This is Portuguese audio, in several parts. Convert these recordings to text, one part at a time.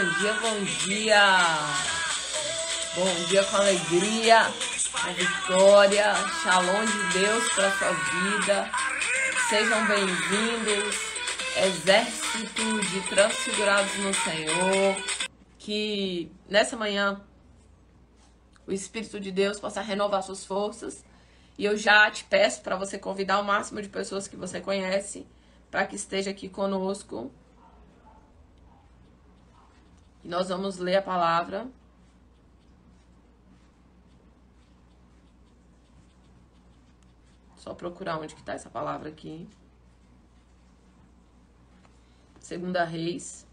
dia, bom dia. Bom dia com alegria, com vitória, shalom de Deus para sua vida. Sejam bem-vindos, exército de transfigurados no Senhor. Que nessa manhã o Espírito de Deus possa renovar suas forças. E eu já te peço para você convidar o máximo de pessoas que você conhece para que esteja aqui conosco. E nós vamos ler a palavra. Só procurar onde que está essa palavra aqui. 2 Reis.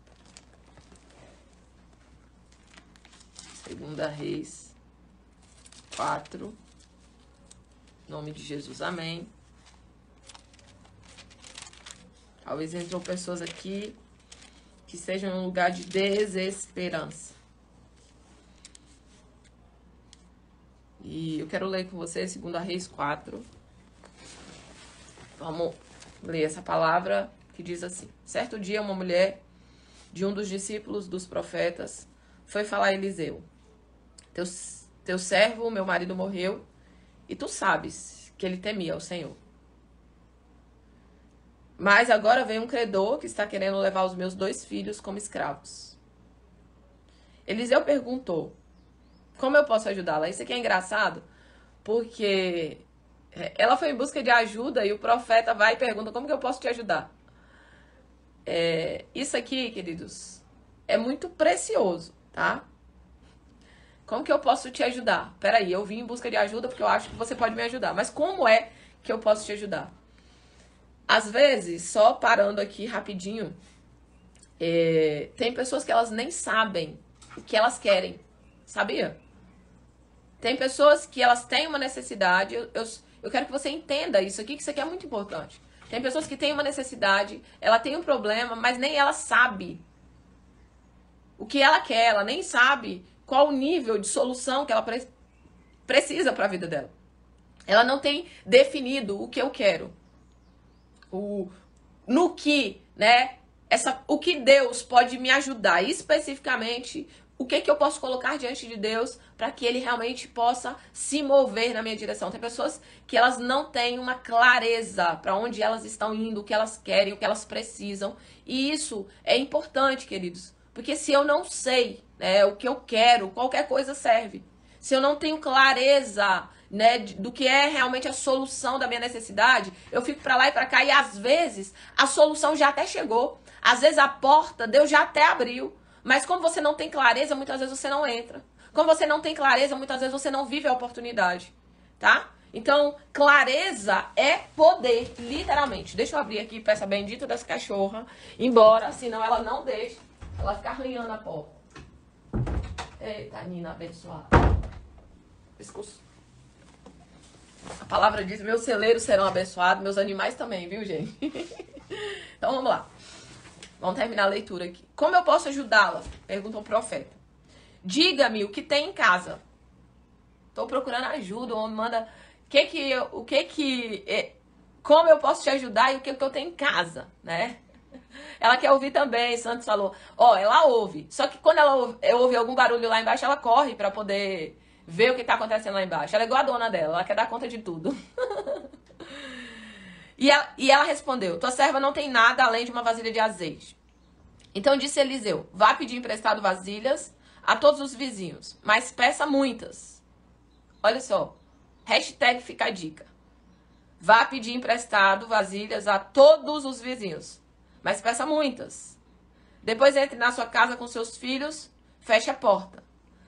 2 Reis 4. Em nome de Jesus, amém. Talvez entrou pessoas aqui que estejam em um lugar de desesperança. E eu quero ler com você 2 Reis 4. Vamos ler essa palavra que diz assim. Certo dia, uma mulher de um dos discípulos dos profetas foi falar a Eliseu. Teu servo, meu marido, morreu, e tu sabes que ele temia ao Senhor. Mas agora vem um credor que está querendo levar os meus 2 filhos como escravos. Eliseu perguntou, como eu posso ajudá-la? Isso aqui é engraçado, porque ela foi em busca de ajuda e o profeta vai e pergunta, como que eu posso te ajudar? Isso aqui, queridos, é muito precioso, tá? Como que eu posso te ajudar? Peraí, eu vim em busca de ajuda porque eu acho que você pode me ajudar. Mas como é que eu posso te ajudar? Às vezes, só parando aqui rapidinho, tem pessoas que elas nem sabem o que elas querem, sabia? Tem pessoas que elas têm uma necessidade, eu quero que você entenda isso aqui, que isso aqui é muito importante. Tem pessoas que têm uma necessidade, ela tem um problema, mas nem ela sabe o que ela quer, ela nem sabe qual o nível de solução que ela precisa para a vida dela. Ela não tem definido o que eu quero. No que, né? O que Deus pode me ajudar, especificamente, o que eu posso colocar diante de Deus para que Ele realmente possa se mover na minha direção. Tem pessoas que elas não têm uma clareza para onde elas estão indo, o que elas querem, o que elas precisam. E isso é importante, queridos, porque se eu não sei, né, o que eu quero, qualquer coisa serve. Se eu não tenho clareza, né, do que é realmente a solução da minha necessidade, eu fico pra lá e pra cá e às vezes a solução já até chegou, às vezes a porta Deus já até abriu, mas como você não tem clareza, muitas vezes você não entra. Como você não tem clareza, muitas vezes você não vive a oportunidade, tá? Então, clareza é poder, literalmente. Deixa eu abrir aqui pra essa bendita dessa cachorra, embora, senão ela não deixa, ela fica arranhando a porta. Eita, Nina abençoada. Pescoço. A palavra diz, meus celeiros serão abençoados, meus animais também, viu, gente? Então, vamos lá. Vamos terminar a leitura aqui. Como eu posso ajudá-la? Pergunta o profeta. Diga-me o que tem em casa. Estou procurando ajuda, o homem manda... Como eu posso te ajudar e o que eu tenho em casa, né? Ela quer ouvir também, Santos falou. Ela ouve. Só que quando ela ouve algum barulho lá embaixo, ela corre para poder ver o que tá acontecendo lá embaixo. Ela é igual a dona dela, ela quer dar conta de tudo. E ela respondeu, tua serva não tem nada além de uma vasilha de azeite. Então disse Eliseu, vá pedir emprestado vasilhas a todos os vizinhos, mas peça muitas. Olha só, hashtag fica a dica. Vá pedir emprestado vasilhas a todos os vizinhos, mas peça muitas. Depois entre na sua casa com seus filhos, feche a porta.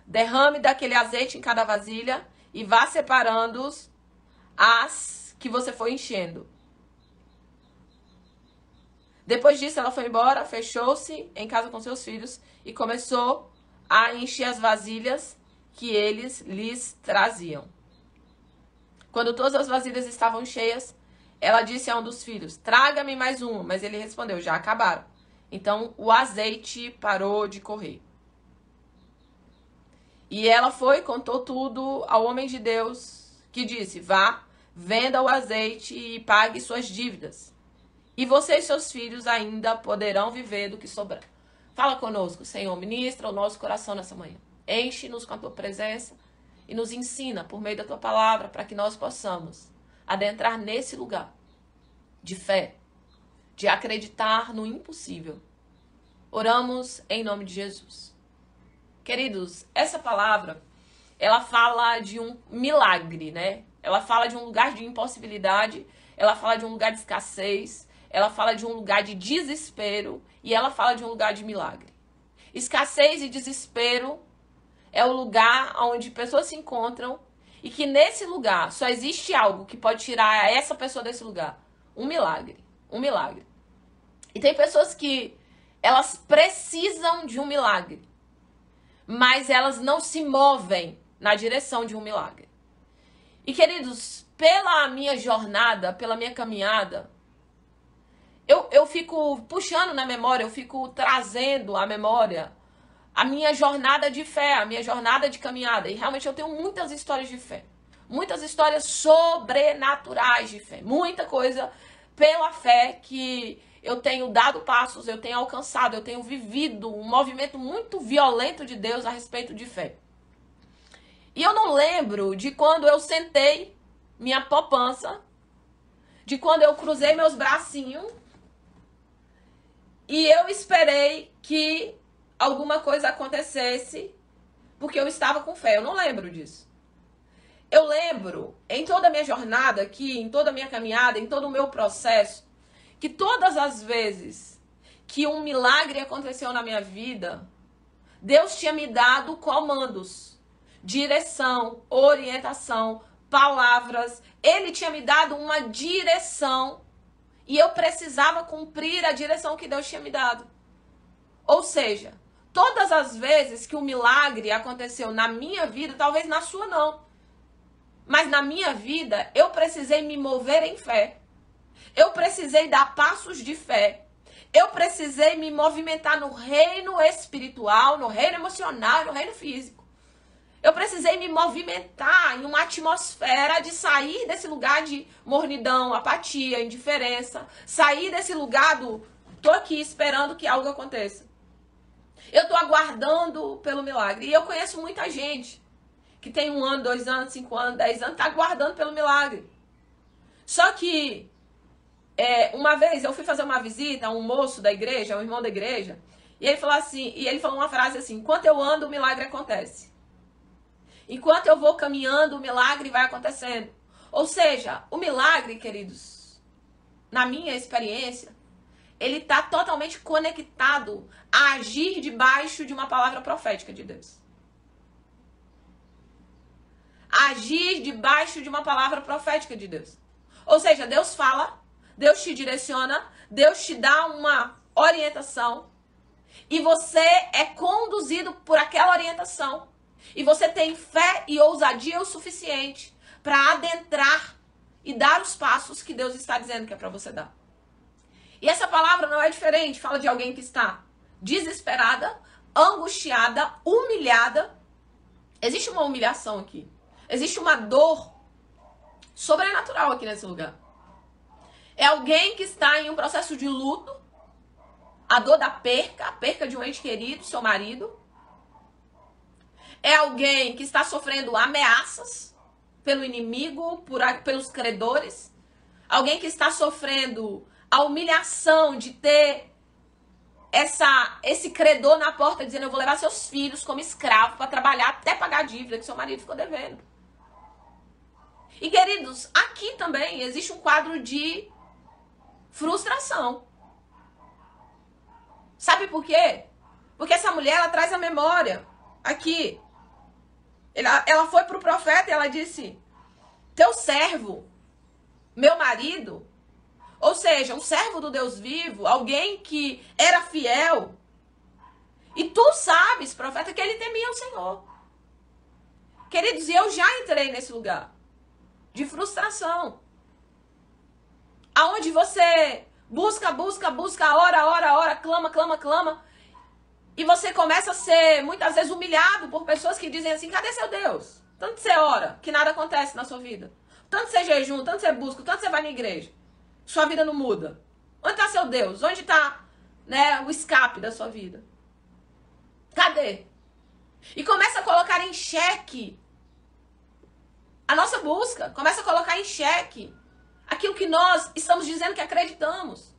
Derrame daquele azeite em cada vasilha e vá separando as que você foi enchendo. Depois disso, ela foi embora, fechou-se em casa com seus filhos e começou a encher as vasilhas que eles lhes traziam. Quando todas as vasilhas estavam cheias, ela disse a um dos filhos, traga-me mais uma, mas ele respondeu, já acabaram. Então, o azeite parou de correr. E ela foi, contou tudo ao homem de Deus, que disse, vá, venda o azeite e pague suas dívidas. E você e seus filhos ainda poderão viver do que sobrar. Fala conosco, Senhor. Ministra o nosso coração nessa manhã. Enche-nos com a tua presença e nos ensina por meio da tua palavra para que nós possamos adentrar nesse lugar de fé, de acreditar no impossível. Oramos em nome de Jesus. Queridos, essa palavra, ela fala de um milagre, né? Ela fala de um lugar de impossibilidade, ela fala de um lugar de escassez, ela fala de um lugar de desespero e ela fala de um lugar de milagre. Escassez e desespero é o lugar onde pessoas se encontram e que nesse lugar só existe algo que pode tirar essa pessoa desse lugar. Um milagre. Um milagre. E tem pessoas que elas precisam de um milagre, mas elas não se movem na direção de um milagre. E queridos, pela minha jornada, pela minha caminhada, eu fico puxando na memória, eu fico trazendo à memória a minha jornada de fé, a minha jornada de caminhada. E realmente eu tenho muitas histórias de fé. Muitas histórias sobrenaturais de fé. Muita coisa pela fé que eu tenho dado passos, eu tenho alcançado, eu tenho vivido um movimento muito violento de Deus a respeito de fé. E eu não lembro de quando eu sentei minha poupança, de quando eu cruzei meus bracinhos e eu esperei que alguma coisa acontecesse porque eu estava com fé. Eu não lembro disso. Eu lembro, em toda a minha jornada aqui, em toda a minha caminhada, em todo o meu processo, que todas as vezes que um milagre aconteceu na minha vida, Deus tinha me dado comandos, direção, orientação, palavras. Ele tinha me dado uma direção e eu precisava cumprir a direção que Deus tinha me dado. Ou seja, todas as vezes que um milagre aconteceu na minha vida, talvez na sua não, mas na minha vida, eu precisei me mover em fé. Eu precisei dar passos de fé. Eu precisei me movimentar no reino espiritual, no reino emocional, no reino físico. Eu precisei me movimentar em uma atmosfera de sair desse lugar de mornidão, apatia, indiferença. Sair desse lugar do tô aqui esperando que algo aconteça. Eu tô aguardando pelo milagre. E eu conheço muita gente que tem 1 ano, 2 anos, 5 anos, 10 anos, tá aguardando pelo milagre. Só que uma vez eu fui fazer uma visita a um moço da igreja, um irmão da igreja, e ele falou assim, e ele falou uma frase assim: enquanto eu ando, o milagre acontece. Enquanto eu vou caminhando, o milagre vai acontecendo. Ou seja, o milagre, queridos, na minha experiência, ele está totalmente conectado a agir debaixo de uma palavra profética de Deus. Agir debaixo de uma palavra profética de Deus. Ou seja, Deus fala, Deus te direciona, Deus te dá uma orientação e você é conduzido por aquela orientação. E você tem fé e ousadia o suficiente para adentrar e dar os passos que Deus está dizendo que é para você dar. E essa palavra não é diferente, fala de alguém que está desesperada, angustiada, humilhada. Existe uma humilhação aqui. Existe uma dor sobrenatural aqui nesse lugar. É alguém que está em um processo de luto, a dor da perca, a perca de um ente querido, seu marido. É alguém que está sofrendo ameaças pelo inimigo, pelos credores. Alguém que está sofrendo a humilhação de ter esse credor na porta dizendo: eu vou levar seus filhos como escravo para trabalhar até pagar a dívida que seu marido ficou devendo. E queridos, aqui também existe um quadro de frustração. Sabe por quê? Porque essa mulher, ela traz a memória aqui. Ela foi para o profeta e ela disse: teu servo, meu marido, ou seja, um servo do Deus vivo, alguém que era fiel, e tu sabes, profeta, que ele temia o Senhor. Queridos, e eu já entrei nesse lugar de frustração, aonde você busca, ora, clama, e você começa a ser, muitas vezes, humilhado por pessoas que dizem assim: cadê seu Deus? Tanto você ora, que nada acontece na sua vida. Tanto você jejum, tanto você busca, tanto você vai na igreja. Sua vida não muda. Onde está seu Deus? Onde está, o escape da sua vida? cadê? E começa a colocar em xeque a nossa busca, começa a colocar em xeque aquilo que nós estamos dizendo que acreditamos.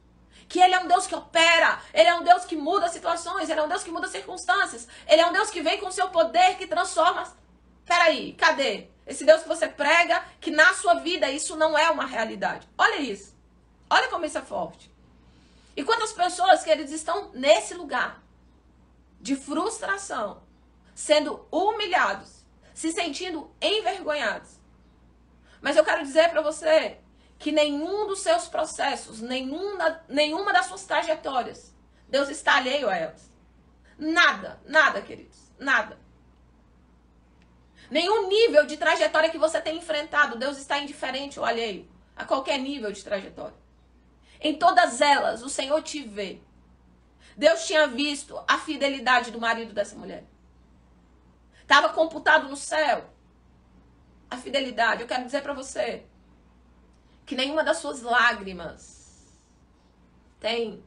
Que Ele é um Deus que opera, Ele é um Deus que muda situações, Ele é um Deus que muda circunstâncias, Ele é um Deus que vem com o seu poder, que transforma. Peraí, cadê? Esse Deus que você prega, que na sua vida isso não é uma realidade. Olha isso. Olha como isso é forte. E quantas pessoas, queridos, estão nesse lugar de frustração, sendo humilhados, se sentindo envergonhados. Mas eu quero dizer para você que nenhum dos seus processos, nenhuma das suas trajetórias, Deus está alheio a elas. Nada, nada, queridos, nada. Nenhum nível de trajetória que você tem enfrentado, Deus está indiferente ou alheio a qualquer nível de trajetória. Em todas elas, o Senhor te vê. Deus tinha visto a fidelidade do marido dessa mulher. Estava computado no céu a fidelidade. Eu quero dizer para você que nenhuma das suas lágrimas tem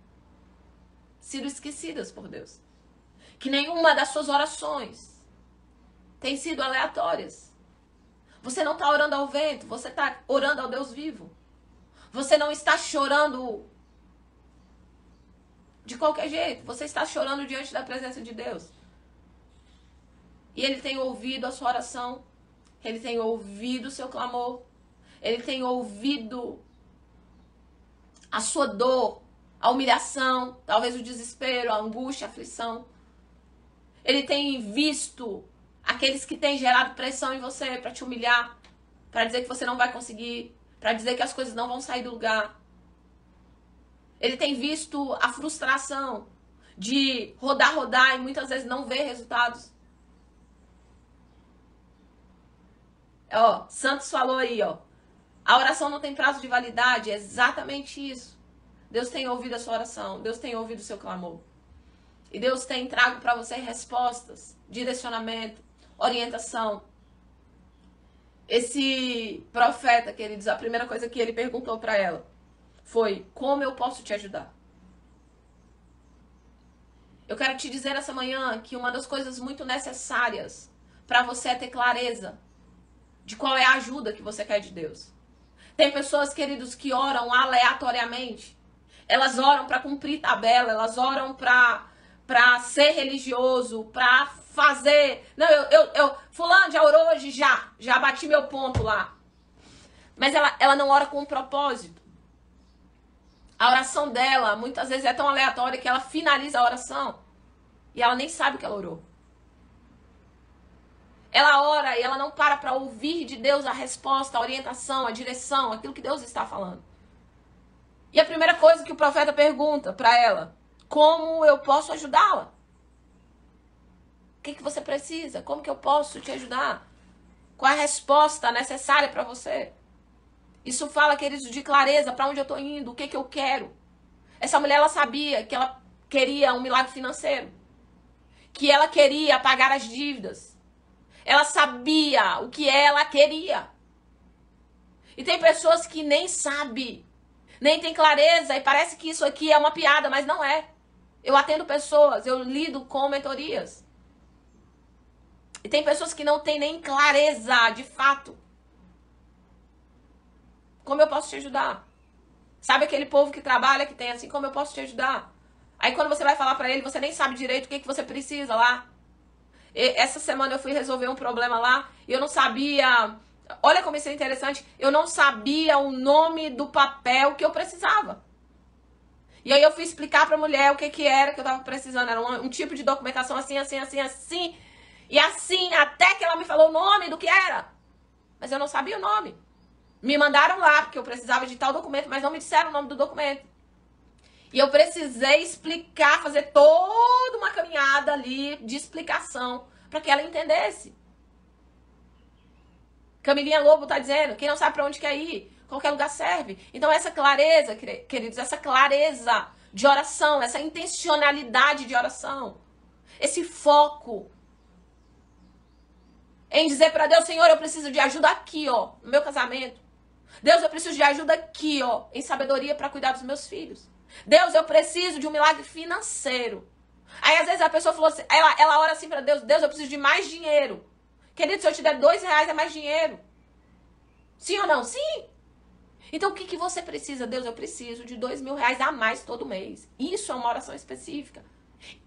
sido esquecidas por Deus. Que nenhuma das suas orações tem sido aleatórias. Você não está orando ao vento, você está orando ao Deus vivo. Você não está chorando de qualquer jeito, você está chorando diante da presença de Deus. E Ele tem ouvido a sua oração, Ele tem ouvido o seu clamor, Ele tem ouvido a sua dor, a humilhação, talvez o desespero, a angústia, a aflição. Ele tem visto aqueles que têm gerado pressão em você para te humilhar, para dizer que você não vai conseguir, para dizer que as coisas não vão sair do lugar. Ele tem visto a frustração de rodar e muitas vezes não ver resultados. Ó, Santos falou aí, ó. A oração não tem prazo de validade, é exatamente isso. Deus tem ouvido a sua oração, Deus tem ouvido o seu clamor. E Deus tem trago para você respostas, direcionamento, orientação. Esse profeta, queridos, a primeira coisa que ele perguntou para ela foi: como eu posso te ajudar? Eu quero te dizer nessa manhã que uma das coisas muito necessárias para você é ter clareza de qual é a ajuda que você quer de Deus. Tem pessoas, queridos, que oram aleatoriamente. Elas oram para cumprir tabela, elas oram para ser religioso, para fazer... Não, fulano já orou hoje? Já bati meu ponto lá. Mas ela não ora com um propósito. A oração dela, muitas vezes, é tão aleatória que ela finaliza a oração e ela nem sabe o que ela orou. Ela ora e ela não para ouvir de Deus a resposta, a orientação, a direção, aquilo que Deus está falando. E a primeira coisa que o profeta pergunta para ela: como eu posso ajudá-la? O que você precisa? Como que eu posso te ajudar? Qual é a resposta necessária para você? Isso fala, queridos, de clareza, para onde eu estou indo, o que eu quero. Essa mulher, ela sabia que ela queria um milagre financeiro, que ela queria pagar as dívidas. Ela sabia o que ela queria. E tem pessoas que nem sabem, nem tem clareza, e parece que isso aqui é uma piada, mas não é. Eu atendo pessoas, eu lido com mentorias. E tem pessoas que não têm nem clareza, de fato. Como eu posso te ajudar? Sabe aquele povo que trabalha, que tem assim, como eu posso te ajudar? Aí quando você vai falar pra ele, você nem sabe direito o que você precisa lá. Essa semana eu fui resolver um problema lá e eu não sabia... Olha como isso é interessante. Eu não sabia o nome do papel que eu precisava. E aí eu fui explicar pra mulher o que era que eu tava precisando. Era um tipo de documentação assim. E assim, até que ela me falou o nome do que era. Mas eu não sabia o nome. Me mandaram lá, porque eu precisava de tal documento, mas não me disseram o nome do documento. E eu precisei explicar, fazer toda uma caminhada ali de explicação para que ela entendesse. Camilinha Lobo tá dizendo, quem não sabe para onde quer ir, qualquer lugar serve. Então essa clareza, queridos, essa clareza de oração, essa intencionalidade de oração, esse foco em dizer para Deus: Senhor, eu preciso de ajuda aqui, ó, no meu casamento. Deus, eu preciso de ajuda aqui, ó, em sabedoria para cuidar dos meus filhos. Deus, eu preciso de um milagre financeiro. Aí às vezes a pessoa falou assim, ela ora assim pra Deus, Deus, eu preciso de mais dinheiro. Querido, se eu te der R$ 2 é mais dinheiro. Sim ou não? Sim. Então o que você precisa? Deus, eu preciso de R$ 2.000 a mais todo mês. Isso é uma oração específica.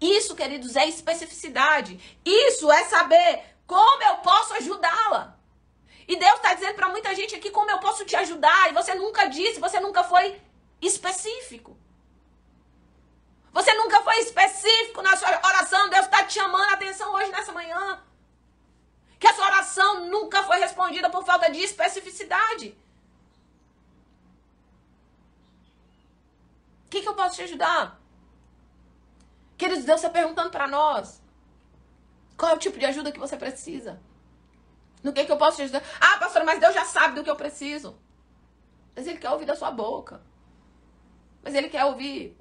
Isso, queridos, é especificidade. Isso é saber como eu posso ajudá-la. E Deus está dizendo para muita gente aqui como eu posso te ajudar. E você nunca disse, você nunca foi específico. Você nunca foi específico na sua oração. Deus está te chamando a atenção hoje nessa manhã. Que a sua oração nunca foi respondida por falta de especificidade. O que eu posso te ajudar? Queridos, Deus está perguntando para nós. Qual é o tipo de ajuda que você precisa? No que eu posso te ajudar? Ah, pastora, mas Deus já sabe do que eu preciso. Mas Ele quer ouvir da sua boca. Mas Ele quer ouvir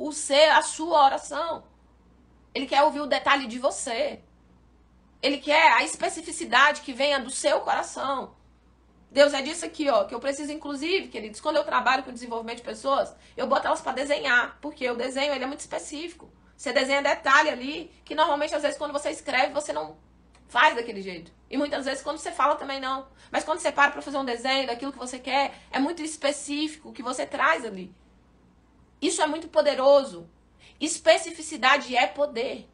a sua oração. Ele quer ouvir o detalhe de você. Ele quer a especificidade que venha do seu coração. Deus é disso aqui, ó, que eu preciso, inclusive, queridos, quando eu trabalho com desenvolvimento de pessoas, eu boto elas para desenhar, porque o desenho, ele é muito específico. Você desenha detalhe ali, que normalmente, às vezes, quando você escreve, você não faz daquele jeito. E muitas vezes, quando você fala, também não. Mas quando você para fazer um desenho daquilo que você quer, é muito específico o que você traz ali. Isso é muito poderoso. Especificidade é poder.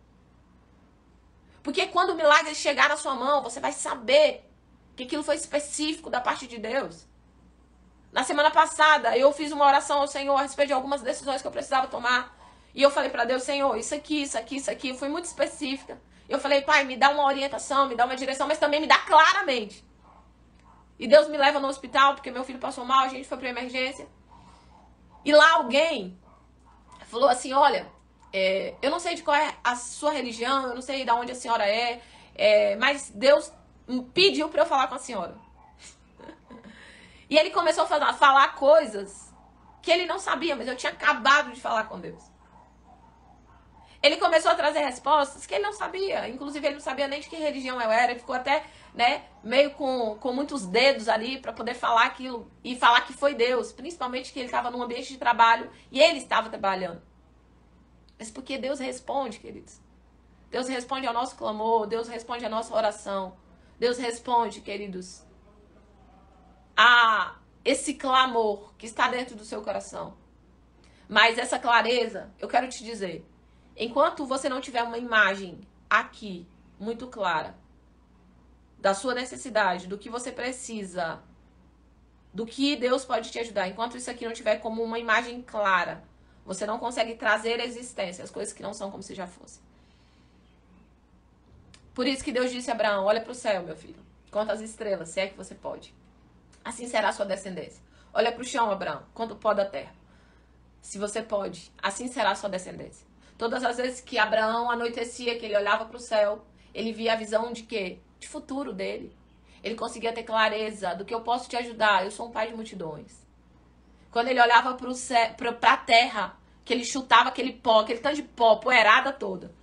Porque quando o milagre chegar na sua mão, você vai saber que aquilo foi específico da parte de Deus. Na semana passada, eu fiz uma oração ao Senhor a respeito de algumas decisões que eu precisava tomar. E eu falei para Deus, Senhor, isso aqui, isso aqui, isso aqui. Eu fui muito específica. Eu falei, Pai, me dá uma orientação, me dá uma direção, mas também me dá claramente. E Deus me leva no hospital, porque meu filho passou mal, a gente foi pra emergência. E lá alguém falou assim, olha, eu não sei de qual é a sua religião, eu não sei de onde a senhora mas Deus pediu para eu falar com a senhora. E ele começou a falar coisas que ele não sabia, mas eu tinha acabado de falar com Deus. Ele começou a trazer respostas que ele não sabia. Inclusive, ele não sabia nem de que religião eu era. Ele ficou até, meio com muitos dedos ali para poder falar aquilo e falar que foi Deus. Principalmente que ele estava num ambiente de trabalho e ele estava trabalhando. Mas porque Deus responde, queridos. Deus responde ao nosso clamor, Deus responde à nossa oração. Deus responde, queridos, a esse clamor que está dentro do seu coração. Mas essa clareza, eu quero te dizer, enquanto você não tiver uma imagem aqui, muito clara, da sua necessidade, do que você precisa, do que Deus pode te ajudar, enquanto isso aqui não tiver como uma imagem clara, você não consegue trazer à existência as coisas que não são como se já fossem. Por isso que Deus disse a Abraão, olha para o céu, meu filho, conta as estrelas, se é que você pode. Assim será a sua descendência. Olha para o chão, Abraão, conta o pó da terra. Se você pode, assim será a sua descendência. Todas as vezes que Abraão anoitecia, que ele olhava para o céu, ele via a visão de quê? De futuro dele. Ele conseguia ter clareza do que eu posso te ajudar, eu sou um pai de multidões. Quando ele olhava para a terra, que ele chutava aquele pó, aquele tanto de pó, poeirada toda,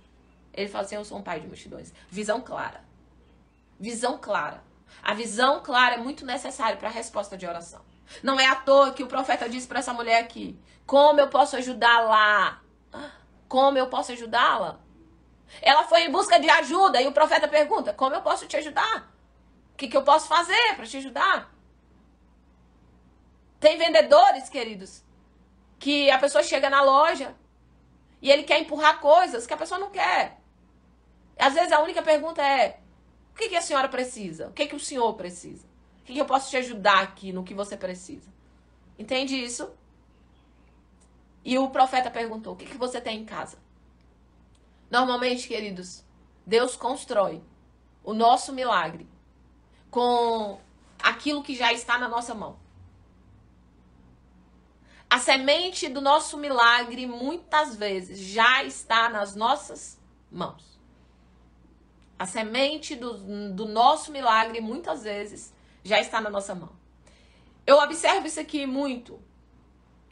ele fala assim, eu sou um pai de multidões. Visão clara. Visão clara. A visão clara é muito necessária para a resposta de oração. Não é à toa que o profeta disse para essa mulher aqui, como eu posso ajudá-la? Como eu posso ajudá-la? Ela foi em busca de ajuda e o profeta pergunta, como eu posso te ajudar? O que eu posso fazer para te ajudar? Tem vendedores, queridos, que a pessoa chega na loja e ele quer empurrar coisas que a pessoa não quer. Às vezes a única pergunta é, o que a senhora precisa? O que o senhor precisa? O que eu posso te ajudar aqui no que você precisa? Entende isso? E o profeta perguntou, o que você tem em casa? Normalmente, queridos, Deus constrói o nosso milagre com aquilo que já está na nossa mão. A semente do nosso milagre, muitas vezes, já está nas nossas mãos. A semente do nosso milagre, muitas vezes, já está na nossa mão. Eu observo isso aqui muito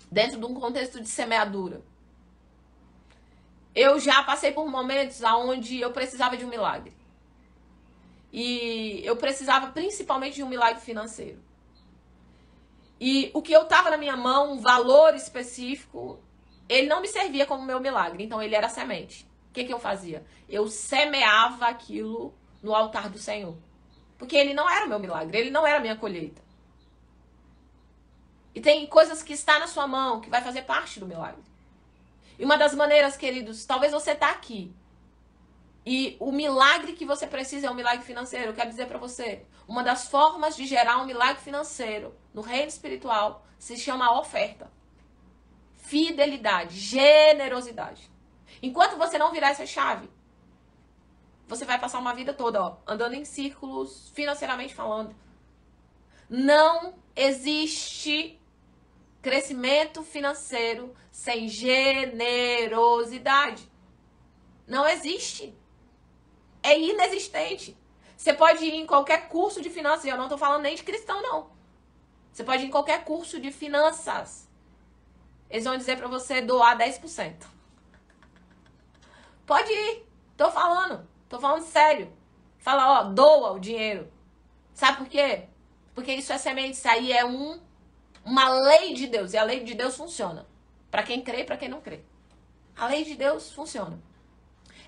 dentro de um contexto de semeadura. Eu já passei por momentos onde eu precisava de um milagre. E eu precisava principalmente de um milagre financeiro. E o que eu estava na minha mão, um valor específico, ele não me servia como meu milagre. Então ele era semente. que eu fazia? Eu semeava aquilo no altar do Senhor. Porque ele não era o meu milagre, ele não era a minha colheita. E tem coisas que está na sua mão que vai fazer parte do milagre. E uma das maneiras, queridos, talvez você está aqui. E o milagre que você precisa é um milagre financeiro. Eu quero dizer para você, uma das formas de gerar um milagre financeiro no reino espiritual se chama oferta. Fidelidade, generosidade. Enquanto você não virar essa chave, você vai passar uma vida toda, ó, andando em círculos, financeiramente falando. Não existe crescimento financeiro sem generosidade. Não existe. É inexistente. Você pode ir em qualquer curso de finanças, e eu não estou falando nem de cristão, não. Você pode ir em qualquer curso de finanças. Eles vão dizer para você doar 10%. Pode ir. Tô falando sério. Fala, ó, doa o dinheiro. Sabe por quê? Porque isso é semente, isso aí é uma lei de Deus. E a lei de Deus funciona. Para quem crê e para quem não crê. A lei de Deus funciona.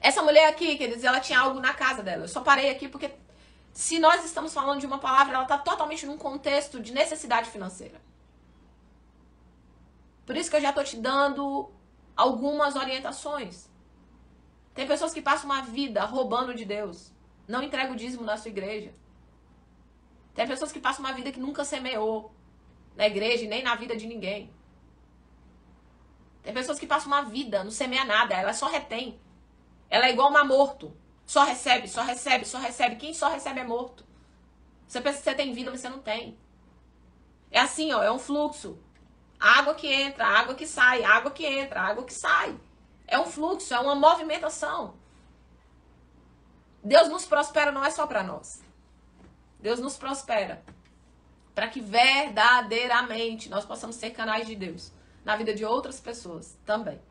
Essa mulher aqui, queridos, ela tinha algo na casa dela. Eu só parei aqui porque se nós estamos falando de uma palavra, ela está totalmente num contexto de necessidade financeira. Por isso que eu já estou te dando algumas orientações. Tem pessoas que passam uma vida roubando de Deus. Não entrega o dízimo na sua igreja. Tem pessoas que passam uma vida que nunca semeou na igreja e nem na vida de ninguém. Tem pessoas que passam uma vida, não semeia nada, ela só retém. Ela é igual uma morto. Só recebe, só recebe, só recebe. Quem só recebe é morto. Você pensa que você tem vida, mas você não tem. É assim, ó, é um fluxo. Água que entra, água que sai, água que entra, água que sai. É um fluxo, é uma movimentação. Deus nos prospera não é só para nós. Deus nos prospera para que verdadeiramente nós possamos ser canais de Deus na vida de outras pessoas também.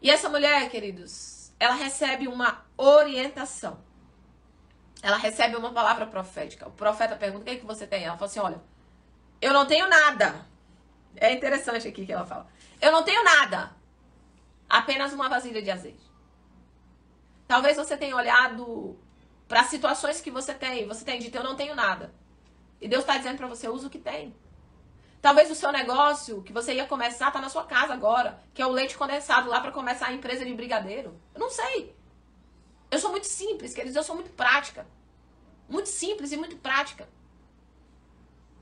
E essa mulher, queridos, ela recebe uma orientação. Ela recebe uma palavra profética. O profeta pergunta, o que é que você tem? Ela fala assim, olha, eu não tenho nada. É interessante aqui que ela fala. Eu não tenho nada. Apenas uma vasilha de azeite. Talvez você tenha olhado para situações que você tem. Você tem dito, eu não tenho nada. E Deus está dizendo para você, usa o que tem. Talvez o seu negócio que você ia começar está na sua casa agora, que é o leite condensado lá para começar a empresa de brigadeiro. Eu não sei. Eu sou muito simples, queridos, eu sou muito prática. Muito simples e muito prática.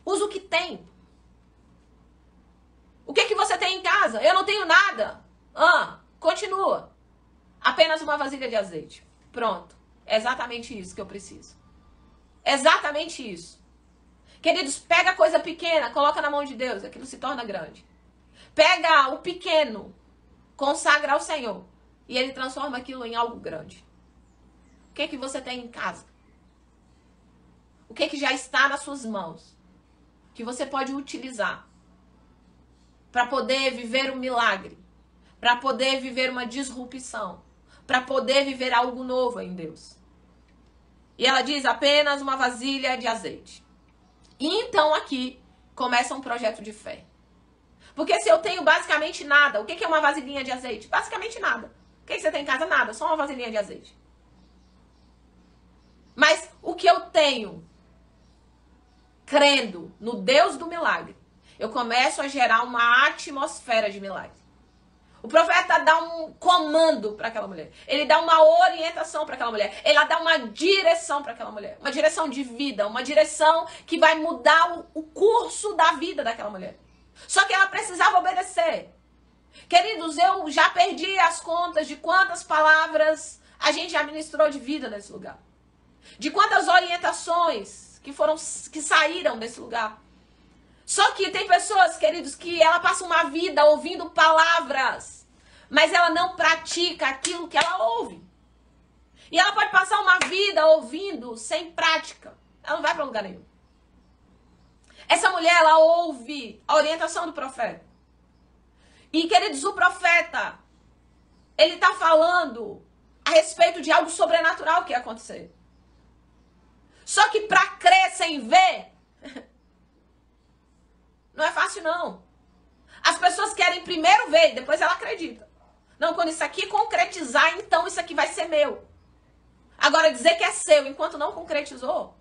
Usa o que tem. O que você tem em casa? Eu não tenho nada. Continua. Apenas uma vasilha de azeite. Pronto. É exatamente isso que eu preciso. Exatamente isso. Queridos, pega a coisa pequena, coloca na mão de Deus, aquilo se torna grande. Pega o pequeno, consagra ao Senhor, e Ele transforma aquilo em algo grande. O que você tem em casa? O que já está nas suas mãos? Que você pode utilizar para poder viver um milagre, para poder viver uma disrupção, para poder viver algo novo em Deus. E ela diz apenas uma vasilha de azeite. E então aqui começa um projeto de fé. Porque se eu tenho basicamente nada, o que é uma vasilhinha de azeite? Basicamente nada. O que você tem em casa? Nada, só uma vasilhinha de azeite. Mas o que eu tenho, crendo no Deus do milagre, eu começo a gerar uma atmosfera de milagre. O profeta dá um comando para aquela mulher. Ele dá uma orientação para aquela mulher. Ele dá uma direção para aquela mulher. Uma direção de vida. Uma direção que vai mudar o curso da vida daquela mulher. Só que ela precisava obedecer. Queridos, eu já perdi as contas de quantas palavras a gente já ministrou de vida nesse lugar. De quantas orientações que saíram desse lugar. Só que tem pessoas, queridos, que ela passa uma vida ouvindo palavras, mas ela não pratica aquilo que ela ouve. E ela pode passar uma vida ouvindo sem prática. Ela não vai para lugar nenhum. Essa mulher, ela ouve a orientação do profeta. E, queridos, o profeta, ele está falando a respeito de algo sobrenatural que ia acontecer. Só que para crer sem ver... Não é fácil, não. As pessoas querem primeiro ver, depois ela acredita. Não, quando isso aqui concretizar, então isso aqui vai ser meu. Agora, dizer que é seu enquanto não concretizou.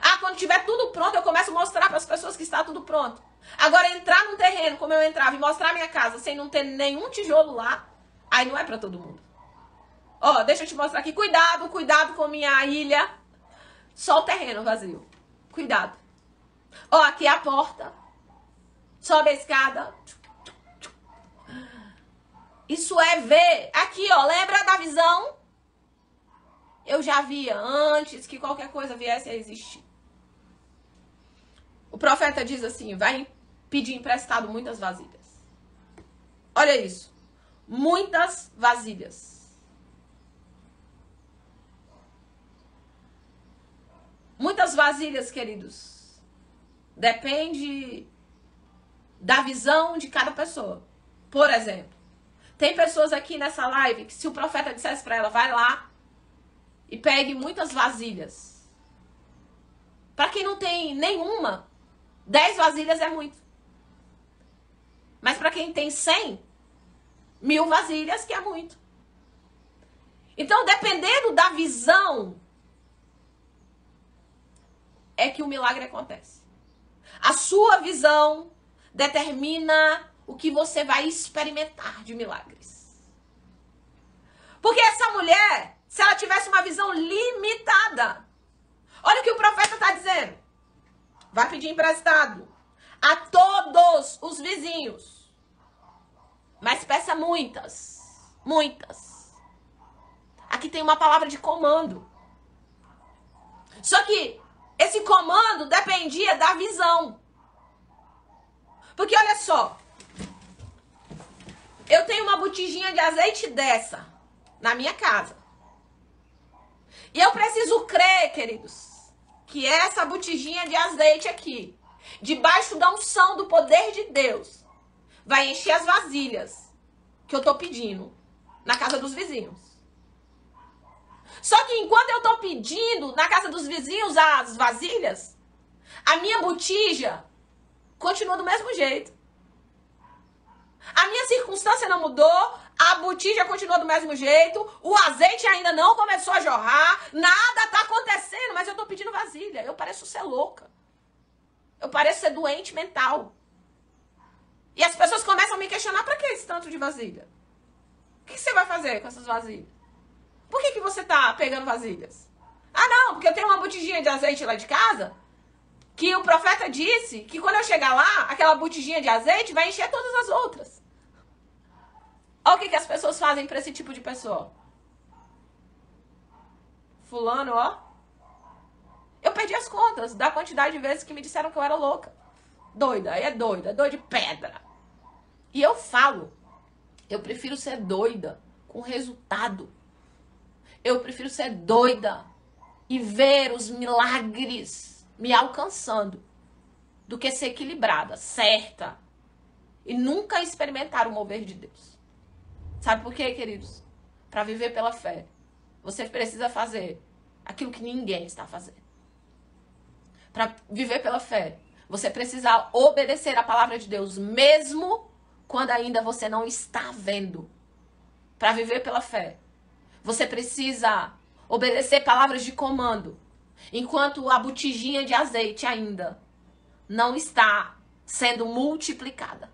Ah, quando tiver tudo pronto, eu começo a mostrar para as pessoas que está tudo pronto. Agora, entrar num terreno como eu entrava e mostrar minha casa sem não ter nenhum tijolo lá, aí não é para todo mundo. Ó, deixa eu te mostrar aqui. Cuidado, cuidado com minha ilha. Só o terreno vazio. Cuidado. Ó, aqui é a porta. Sobe a escada. Isso é ver. Aqui, ó, lembra da visão? Eu já via antes que qualquer coisa viesse a existir. O profeta diz assim, vai pedir emprestado muitas vasilhas. Olha isso. Muitas vasilhas. Muitas vasilhas, queridos. Depende da visão de cada pessoa. Por exemplo, tem pessoas aqui nessa live que se o profeta dissesse para ela, vai lá e pegue muitas vasilhas. Para quem não tem nenhuma, 10 vasilhas é muito. Mas para quem tem 100, 1000 vasilhas que é muito. Então, dependendo da visão, é que o milagre acontece. A sua visão determina o que você vai experimentar de milagres. Porque essa mulher, se ela tivesse uma visão limitada, olha o que o profeta está dizendo. Vai pedir emprestado a todos os vizinhos. Mas peça muitas. Muitas. Aqui tem uma palavra de comando. Só que esse comando dependia da visão. Porque olha só. Eu tenho uma botijinha de azeite dessa na minha casa. E eu preciso crer, queridos, que essa botijinha de azeite aqui, debaixo da unção do poder de Deus, vai encher as vasilhas que eu tô pedindo na casa dos vizinhos. Só que enquanto eu tô pedindo na casa dos vizinhos as vasilhas, a minha botija continua do mesmo jeito. A minha circunstância não mudou, a botija continua do mesmo jeito, o azeite ainda não começou a jorrar, nada tá acontecendo, mas eu tô pedindo vasilha. Eu pareço ser louca. Eu pareço ser doente mental. E as pessoas começam a me questionar, pra que esse tanto de vasilha? O que você vai fazer com essas vasilhas? Por que você tá pegando vasilhas? Ah, não, porque eu tenho uma botijinha de azeite lá de casa, que o profeta disse que quando eu chegar lá, aquela botijinha de azeite vai encher todas as outras. Olha o que as pessoas fazem pra esse tipo de pessoa. Fulano, ó. Eu perdi as contas da quantidade de vezes que me disseram que eu era louca. Doida, é doida de pedra. E eu falo, eu prefiro ser doida com resultado. Eu prefiro ser doida e ver os milagres me alcançando do que ser equilibrada, certa e nunca experimentar o mover de Deus. Sabe por quê, queridos? Para viver pela fé, você precisa fazer aquilo que ninguém está fazendo. Para viver pela fé, você precisa obedecer a palavra de Deus, mesmo quando ainda você não está vendo. Para viver pela fé, você precisa obedecer palavras de comando, enquanto a botijinha de azeite ainda não está sendo multiplicada.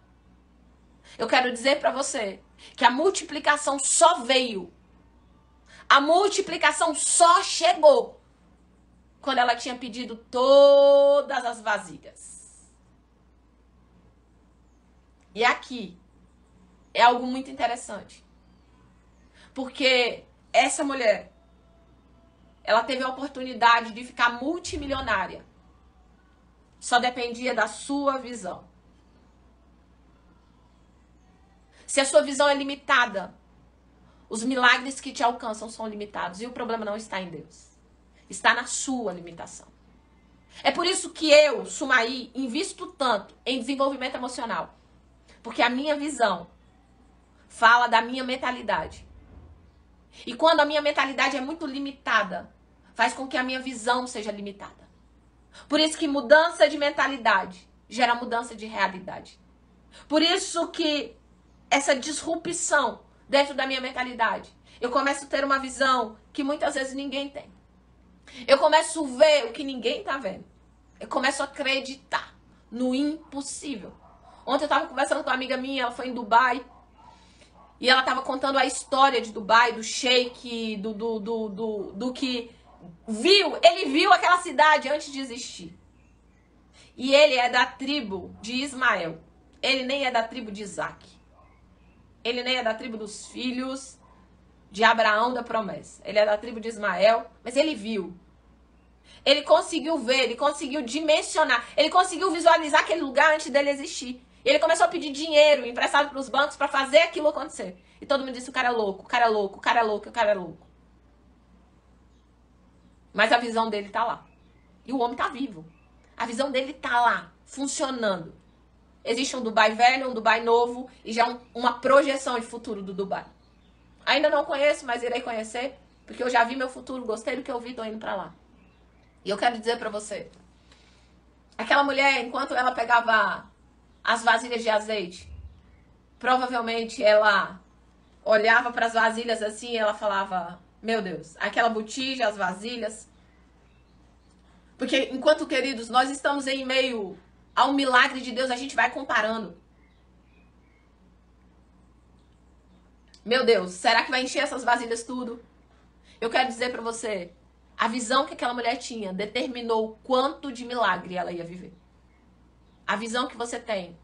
Eu quero dizer para você que a multiplicação só veio, a multiplicação só chegou quando ela tinha pedido todas as vasilhas. E aqui é algo muito interessante, porque essa mulher, ela teve a oportunidade de ficar multimilionária. Só dependia da sua visão. Se a sua visão é limitada, os milagres que te alcançam são limitados. E o problema não está em Deus. Está na sua limitação. É por isso que eu, Sumaí, invisto tanto em desenvolvimento emocional. Porque a minha visão fala da minha mentalidade. E quando a minha mentalidade é muito limitada, faz com que a minha visão seja limitada. Por isso que mudança de mentalidade gera mudança de realidade. Por isso que essa disrupção dentro da minha mentalidade. Eu começo a ter uma visão que muitas vezes ninguém tem. Eu começo a ver o que ninguém tá vendo. Eu começo a acreditar no impossível. Ontem eu tava conversando com uma amiga minha, ela foi em Dubai. E ela tava contando a história de Dubai, do sheik, do que viu. Ele viu aquela cidade antes de existir. E ele é da tribo de Ismael. Ele nem é da tribo de Isaac. Ele nem é da tribo dos filhos de Abraão da promessa. Ele é da tribo de Ismael, mas ele viu. Ele conseguiu ver, ele conseguiu dimensionar, ele conseguiu visualizar aquele lugar antes dele existir. Ele começou a pedir dinheiro emprestado para os bancos para fazer aquilo acontecer. E todo mundo disse, o cara é louco, o cara é louco, o cara é louco, o cara é louco. Mas a visão dele tá lá. E o homem tá vivo. A visão dele tá lá, funcionando. Existe um Dubai velho, um Dubai novo e já uma projeção de futuro do Dubai. Ainda não conheço, mas irei conhecer, porque eu já vi meu futuro, gostei do que eu vi, tô indo pra lá. E eu quero dizer pra você, aquela mulher, enquanto ela pegava as vasilhas de azeite, provavelmente ela olhava para as vasilhas assim e ela falava, meu Deus, aquela botija, as vasilhas. Porque enquanto, queridos, nós estamos em meio a um milagre de Deus, a gente vai comparando. Meu Deus, será que vai encher essas vasilhas tudo? Eu quero dizer pra você, a visão que aquela mulher tinha determinou o quanto de milagre ela ia viver. A visão que você tem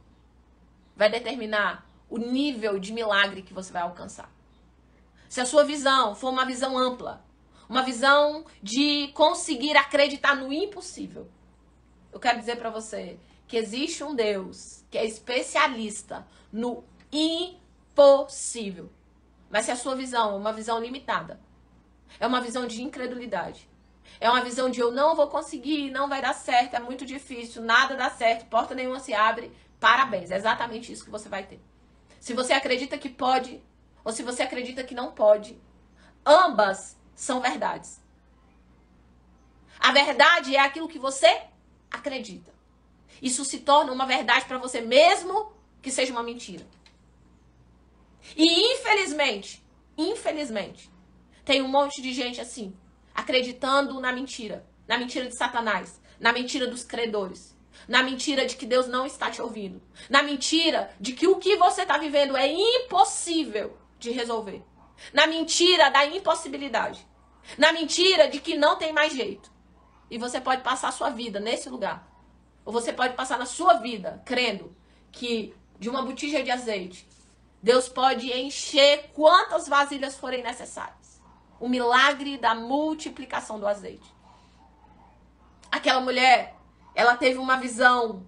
vai determinar o nível de milagre que você vai alcançar. Se a sua visão for uma visão ampla, uma visão de conseguir acreditar no impossível, eu quero dizer pra você que existe um Deus que é especialista no impossível. Mas se a sua visão é uma visão limitada, é uma visão de incredulidade, é uma visão de eu não vou conseguir, não vai dar certo, é muito difícil, nada dá certo, porta nenhuma se abre, parabéns, é exatamente isso que você vai ter. Se você acredita que pode, ou se você acredita que não pode, ambas são verdades. A verdade é aquilo que você acredita. Isso se torna uma verdade para você mesmo que seja uma mentira. E infelizmente, tem um monte de gente assim, acreditando na mentira de Satanás, na mentira dos credores, na mentira de que Deus não está te ouvindo, na mentira de que o que você está vivendo é impossível de resolver, na mentira da impossibilidade, na mentira de que não tem mais jeito. E você pode passar a sua vida nesse lugar, ou você pode passar na sua vida crendo que de uma botija de azeite Deus pode encher quantas vasilhas forem necessárias. O milagre da multiplicação do azeite. Aquela mulher, ela teve uma visão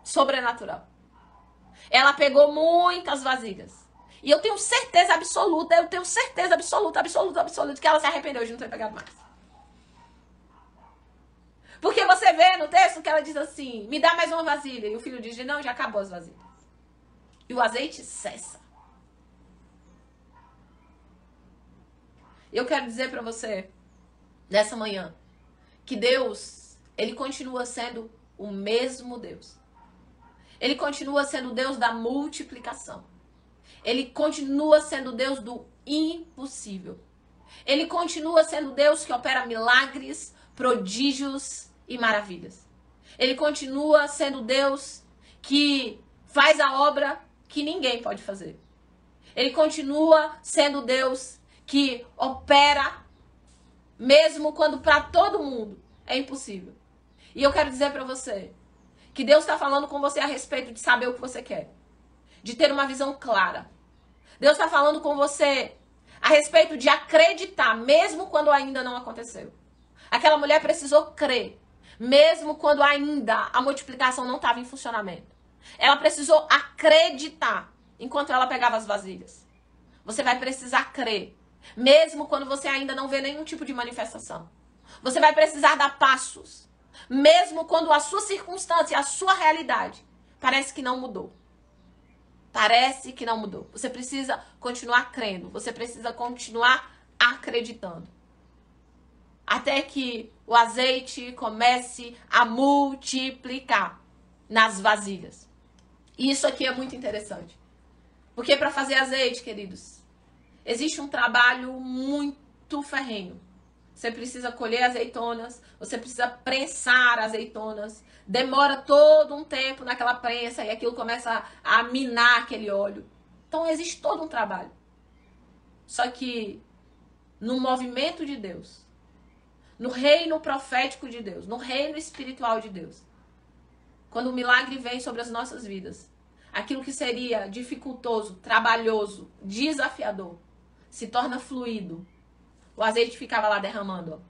sobrenatural. Ela pegou muitas vasilhas. E eu tenho certeza absoluta que ela se arrependeu de não ter pegado mais. Porque você vê no texto que ela diz assim, me dá mais uma vasilha. E o filho diz, não, já acabou as vasilhas. E o azeite cessa. Eu quero dizer pra você, nessa manhã, que Deus, Ele continua sendo o mesmo Deus. Ele continua sendo o Deus da multiplicação. Ele continua sendo o Deus do impossível. Ele continua sendo o Deus que opera milagres, prodígios e maravilhas. Ele continua sendo o Deus que faz a obra que ninguém pode fazer. Ele continua sendo Deus que opera mesmo quando para todo mundo é impossível. E eu quero dizer para você que Deus está falando com você a respeito de saber o que você quer, de ter uma visão clara. Deus está falando com você a respeito de acreditar mesmo quando ainda não aconteceu. Aquela mulher precisou crer mesmo quando ainda a multiplicação não estava em funcionamento. Ela precisou acreditar enquanto ela pegava as vasilhas. Você vai precisar crer, mesmo quando você ainda não vê nenhum tipo de manifestação. Você vai precisar dar passos, mesmo quando a sua circunstância, a sua realidade parece que não mudou. Parece que não mudou. Você precisa continuar crendo, você precisa continuar acreditando. Até que o azeite comece a multiplicar nas vasilhas. E isso aqui é muito interessante. Porque para fazer azeite, queridos, existe um trabalho muito ferrenho. Você precisa colher azeitonas, você precisa prensar azeitonas. Demora todo um tempo naquela prensa e aquilo começa a minar aquele óleo. Então existe todo um trabalho. Só que no movimento de Deus, no reino profético de Deus, no reino espiritual de Deus, quando o milagre vem sobre as nossas vidas, aquilo que seria dificultoso, trabalhoso, desafiador, se torna fluido. O azeite ficava lá derramando,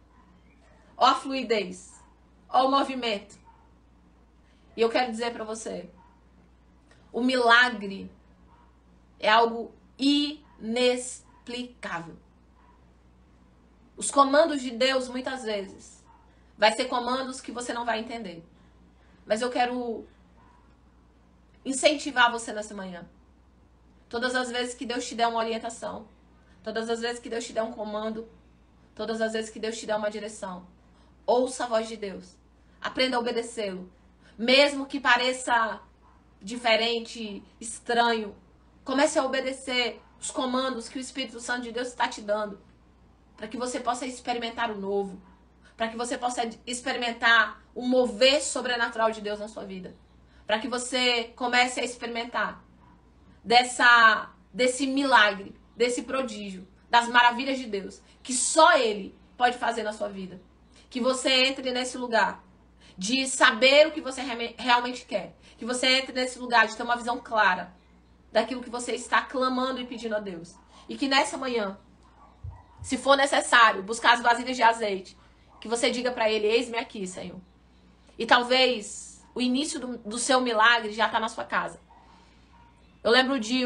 ó a fluidez, ó o movimento. E eu quero dizer para você, o milagre é algo inexplicável. Os comandos de Deus, muitas vezes, vai ser comandos que você não vai entender. Mas eu quero incentivar você nessa manhã. Todas as vezes que Deus te der uma orientação, todas as vezes que Deus te der um comando, todas as vezes que Deus te der uma direção, ouça a voz de Deus. Aprenda a obedecê-lo. Mesmo que pareça diferente, estranho, comece a obedecer os comandos que o Espírito Santo de Deus está te dando, para que você possa experimentar o novo, para que você possa experimentar o mover sobrenatural de Deus na sua vida, para que você comece a experimentar desse milagre, desse prodígio, das maravilhas de Deus, que só Ele pode fazer na sua vida. Que você entre nesse lugar de saber o que você realmente quer, que você entre nesse lugar de ter uma visão clara daquilo que você está clamando e pedindo a Deus. E que nessa manhã, se for necessário, buscar as vasilhas de azeite, que você diga para Ele, eis-me aqui, Senhor. E talvez o início do seu milagre já está na sua casa. Eu lembro de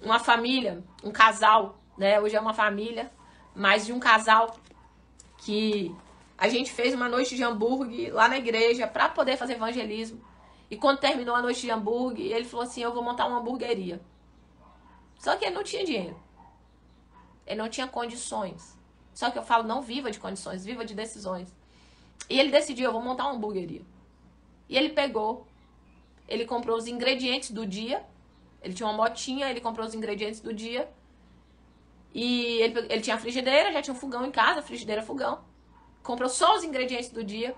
uma família, um casal, né? Hoje é uma família, mas de um casal que a gente fez uma noite de hambúrguer lá na igreja para poder fazer evangelismo. E quando terminou a noite de hambúrguer, ele falou assim, eu vou montar uma hamburgueria. Só que ele não tinha dinheiro. Ele não tinha condições. Só que eu falo, não viva de condições, viva de decisões. E ele decidiu, eu vou montar uma hamburgueria. E ele pegou, ele comprou os ingredientes do dia. Ele tinha uma motinha, ele comprou os ingredientes do dia. E ele tinha a frigideira, já tinha um fogão em casa, frigideira, fogão. Comprou só os ingredientes do dia.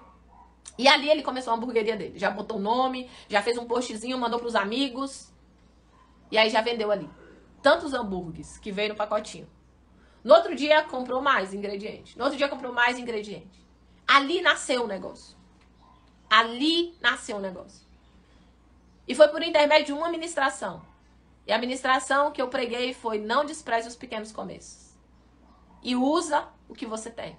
E ali ele começou a hamburgueria dele. Já botou o nome, já fez um postzinho, mandou pros amigos. E aí já vendeu ali. Tantos hambúrgueres que veio no pacotinho. No outro dia comprou mais ingredientes. No outro dia comprou mais ingredientes. Ali nasceu o negócio. Ali nasceu o negócio. E foi por intermédio de uma ministração. E a ministração que eu preguei foi, não despreze os pequenos começos. E usa o que você tem.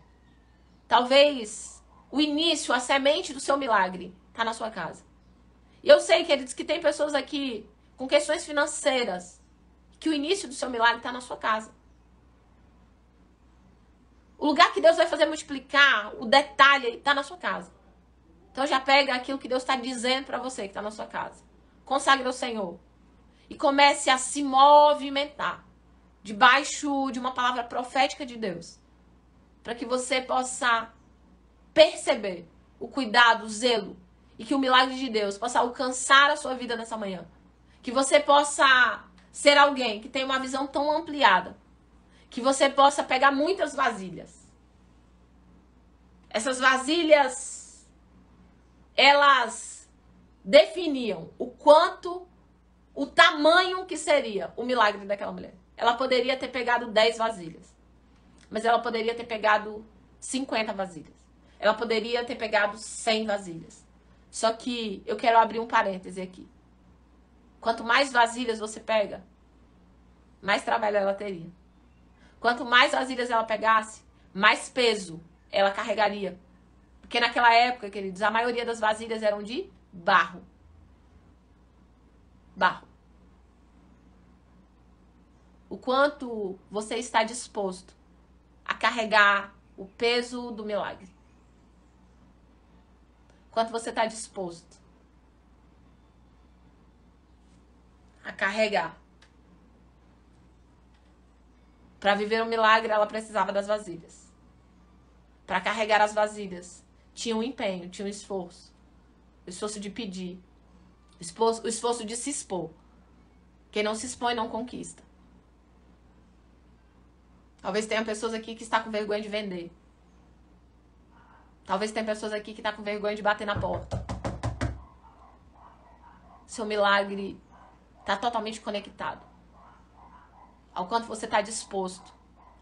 Talvez o início, a semente do seu milagre está na sua casa. E eu sei, queridos, que tem pessoas aqui com questões financeiras, que o início do seu milagre está na sua casa. O lugar que Deus vai fazer multiplicar, o detalhe, está na sua casa. Então já pega aquilo que Deus está dizendo para você, que está na sua casa. Consagre ao Senhor. E comece a se movimentar debaixo de uma palavra profética de Deus. Para que você possa perceber o cuidado, o zelo. E que o milagre de Deus possa alcançar a sua vida nessa manhã. Que você possa ser alguém que tem uma visão tão ampliada. Que você possa pegar muitas vasilhas. Essas vasilhas, elas definiam o tamanho que seria o milagre daquela mulher. Ela poderia ter pegado 10 vasilhas. Mas ela poderia ter pegado 50 vasilhas. Ela poderia ter pegado 100 vasilhas. Só que eu quero abrir um parêntese aqui. Quanto mais vasilhas você pega, mais trabalho ela teria. Quanto mais vasilhas ela pegasse, mais peso ela carregaria. Porque naquela época, queridos, a maioria das vasilhas eram de barro. Barro. O quanto você está disposto a carregar o peso do milagre. Quanto você está disposto a carregar. Para viver um milagre, ela precisava das vasilhas. Para carregar as vasilhas, tinha um empenho, tinha um esforço. O esforço de pedir. O esforço de se expor. Quem não se expõe não conquista. Talvez tenha pessoas aqui que está com vergonha de vender. Talvez tenha pessoas aqui que está com vergonha de bater na porta. Seu milagre está totalmente conectado ao quanto você está disposto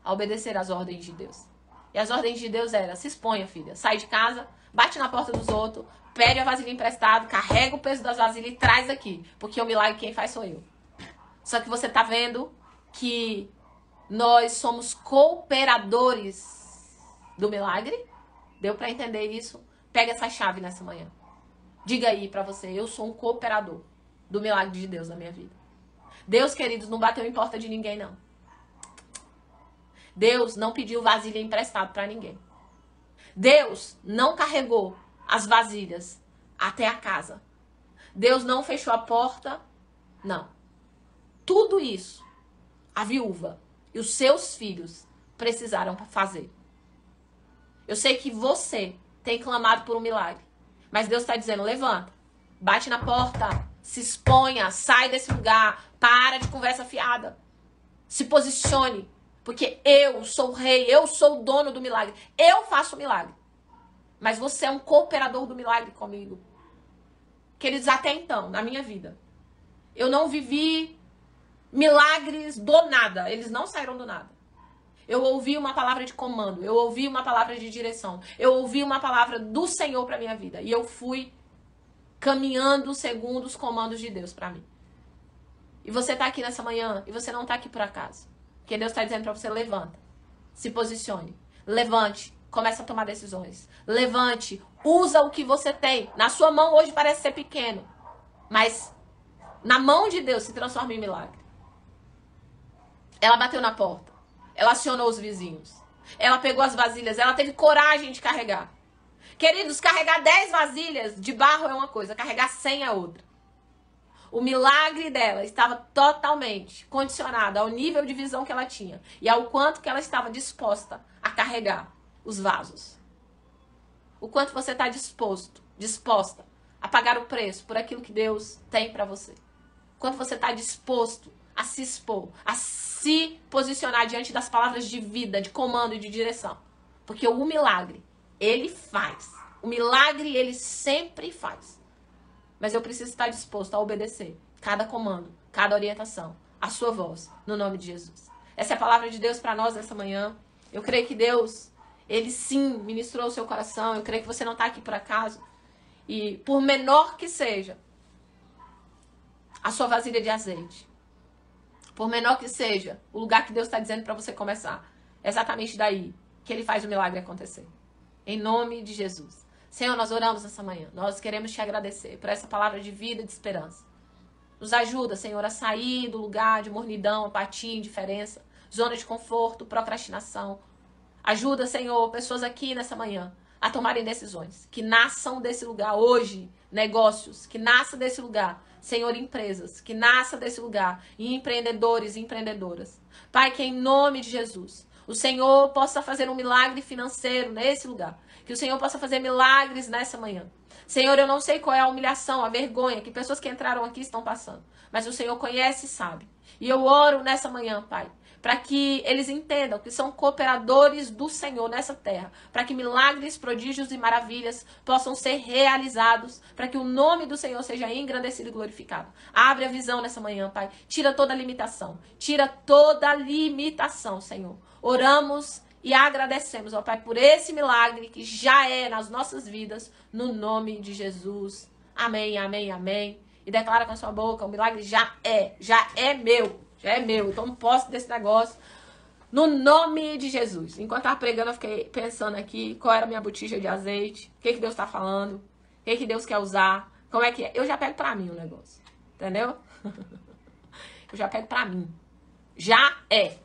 a obedecer às ordens de Deus. E as ordens de Deus eram: se exponha, filha. Sai de casa, bate na porta dos outros, pede a vasilha emprestada, carrega o peso das vasilhas e traz aqui. Porque o milagre quem faz sou eu. Só que você está vendo que nós somos cooperadores do milagre? Deu para entender isso? Pega essa chave nessa manhã. Diga aí para você: eu sou um cooperador do milagre de Deus na minha vida. Deus, queridos, não bateu em porta de ninguém, não. Deus não pediu vasilha emprestada para ninguém. Deus não carregou as vasilhas até a casa. Deus não fechou a porta, não. Tudo isso, a viúva e os seus filhos precisaram fazer. Eu sei que você tem clamado por um milagre, mas Deus está dizendo: levanta, bate na porta, se exponha, sai desse lugar, para de conversa fiada, se posicione, porque eu sou o rei, eu sou o dono do milagre, eu faço o milagre, mas você é um cooperador do milagre comigo. Queridos, até então, na minha vida, eu não vivi milagres do nada, eles não saíram do nada. Eu ouvi uma palavra de comando, eu ouvi uma palavra de direção, eu ouvi uma palavra do Senhor para minha vida, e eu fui caminhando segundo os comandos de Deus para mim. E você tá aqui nessa manhã, e você não tá aqui por acaso. Porque Deus tá dizendo para você: levanta, se posicione, levante, comece a tomar decisões, levante, usa o que você tem. Na sua mão hoje parece ser pequeno, mas na mão de Deus se transforma em milagre. Ela bateu na porta, ela acionou os vizinhos, ela pegou as vasilhas, ela teve coragem de carregar. Queridos, carregar 10 vasilhas de barro é uma coisa, carregar 100 é outra. O milagre dela estava totalmente condicionado ao nível de visão que ela tinha e ao quanto que ela estava disposta a carregar os vasos. O quanto você está disposta a pagar o preço por aquilo que Deus tem para você. O quanto você está disposto a se expor, a se posicionar diante das palavras de vida, de comando e de direção. Porque o milagre, ele faz. O milagre, ele sempre faz. Mas eu preciso estar disposto a obedecer cada comando, cada orientação, a sua voz, no nome de Jesus. Essa é a palavra de Deus para nós nessa manhã. Eu creio que Deus, ele sim ministrou o seu coração. Eu creio que você não está aqui por acaso. E por menor que seja a sua vasilha de azeite, por menor que seja o lugar que Deus está dizendo para você começar, é exatamente daí que ele faz o milagre acontecer. Em nome de Jesus. Senhor, nós oramos nessa manhã. Nós queremos te agradecer por essa palavra de vida e de esperança. Nos ajuda, Senhor, a sair do lugar de mornidão, apatia, indiferença, zona de conforto, procrastinação. Ajuda, Senhor, pessoas aqui nessa manhã a tomarem decisões. Que nasçam desse lugar hoje negócios. Que nasça desse lugar, Senhor, empresas. Que nasça desse lugar empreendedores e empreendedoras. Pai, que em nome de Jesus o Senhor possa fazer um milagre financeiro nesse lugar. Que o Senhor possa fazer milagres nessa manhã. Senhor, eu não sei qual é a humilhação, a vergonha que pessoas que entraram aqui estão passando. Mas o Senhor conhece e sabe. E eu oro nessa manhã, Pai, para que eles entendam que são cooperadores do Senhor nessa terra. Para que milagres, prodígios e maravilhas possam ser realizados. Para que o nome do Senhor seja engrandecido e glorificado. Abre a visão nessa manhã, Pai. Tira toda a limitação. Tira toda a limitação, Senhor. Oramos e agradecemos, ó Pai, por esse milagre que já é nas nossas vidas, no nome de Jesus. Amém, amém, amém. E declara com a sua boca: o milagre já é meu, eu tomo posse desse negócio, no nome de Jesus. Enquanto eu estava pregando, eu fiquei pensando aqui, qual era a minha botija de azeite, o que Deus está falando, o que Deus quer usar, como é que é. Eu já pego pra mim o negócio, entendeu? Eu já pego pra mim. Já é.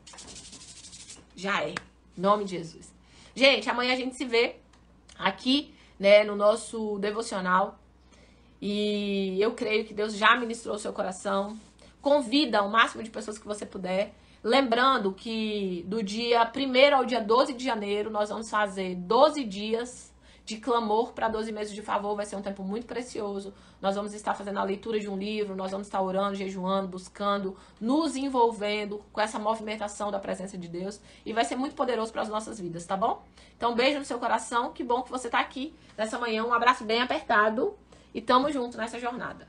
Em nome de Jesus. Gente, amanhã a gente se vê aqui, né, no nosso devocional. E eu creio que Deus já ministrou o seu coração. Convida o máximo de pessoas que você puder. Lembrando que do dia 1º ao dia 12 de janeiro, nós vamos fazer 12 dias de clamor para 12 meses de favor. Vai ser um tempo muito precioso. Nós vamos estar fazendo a leitura de um livro, nós vamos estar orando, jejuando, buscando, nos envolvendo com essa movimentação da presença de Deus. E vai ser muito poderoso para as nossas vidas, tá bom? Então, um beijo no seu coração. Que bom que você está aqui nessa manhã. Um abraço bem apertado. E tamo junto nessa jornada.